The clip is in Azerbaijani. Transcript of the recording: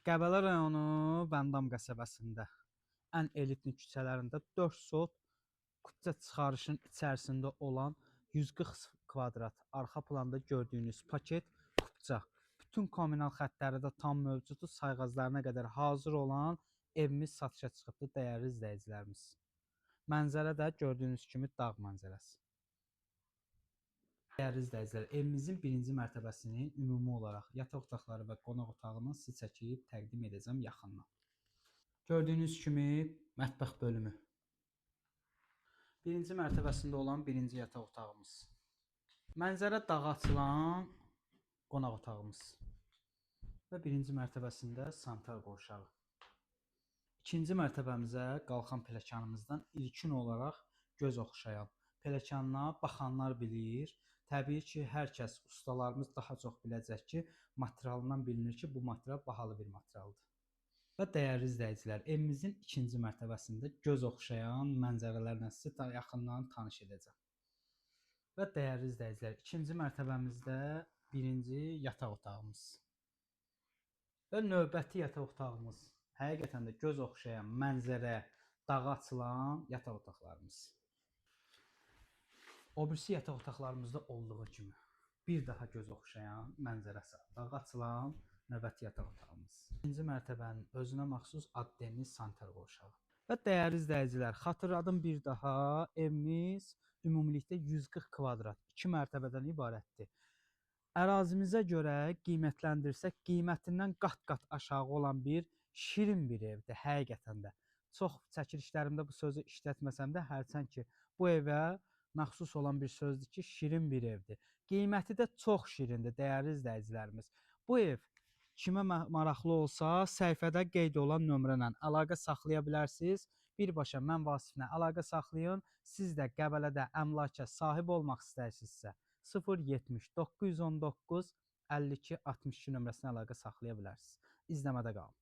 Qəbələ rayonu Bəndam qəsəbəsində ən elitli küçələrində 4 sot küçə çıxarışın içərisində olan 140 kvadrat arxa planda gördüyünüz paket kupça. Bütün kommunal xəttləri də tam mövcuddur. Sayğaclarına qədər hazır olan evimiz satışa çıxıbdır dəyərli izləyicilərimiz. Mənzərə də gördüyünüz kimi dağ mənzərəsi. Dəyərli izləyicilər, evimizin birinci mərtəbəsinin ümumi olaraq yataq otaqları və qonaq otağını sizə çəkib təqdim edəcəm yaxından. Gördüyünüz kimi mətbəx bölümü. Birinci mərtəbəsində olan birinci yataq otağımız. Mənzərə dağa açılan qonaq otağımız. Və birinci mərtəbəsində sanitar qovşağı. İkinci mərtəbəmizə qalxan pilləkənimizdən ilkin olaraq göz oxşayan pilləkənına baxanlar bilir. Təbii ki, hər kəs, ustalarımız daha çox biləcək ki, materialından bilinir ki, bu material bahalı bir materialdır. Və dəyərli izləyicilər, evimizin ikinci mərtəbəsində göz oxşayan mənzərələrlə sizə yaxından tanış edəcəm. Və dəyərli izləyicilər, ikinci mərtəbəmizdə birinci yataq otağımız. Və növbəti yataq otağımız. Həqiqətən də göz oxşayan mənzərə, dağa açılan yataq otaqlarımız. O birisi yataq otaqlarımızda olduğu kimi bir daha göz oxşayan mənzərəsi, dağa açılan növbəti yataq otağımız. İkinci mərtəbənin özünə məxsus addenli sanitar qovşağı. Və dəyərli izləyicilər, xatırladım bir daha, evimiz ümumilikdə 140 kvadrat, 2 mərtəbədən ibarətdir. Ərazimizə görə qiymətləndirsək, qiymətindən qat-qat aşağı olan bir şirin bir evdir həqiqətən də. Çox çəkilişlərimdə bu sözü işlətməsəm də, hərçənd ki, bu evə məxsus olan bir sözdür ki, şirin bir evdir. Qiyməti də çox şirindir, dəyərli izləyicilərimiz. Bu ev kimə maraqlı olsa, səhifədə qeyd olan nömrələ əlaqə saxlaya bilərsiniz. Birbaşa mən Vasiflə əlaqə saxlayın. Siz də Qəbələdə əmlaka sahib olmaq istəyirsinizsə, 070 919 52 62 nömrəsinə əlaqə saxlaya bilərsiniz. İzləmədə qalın.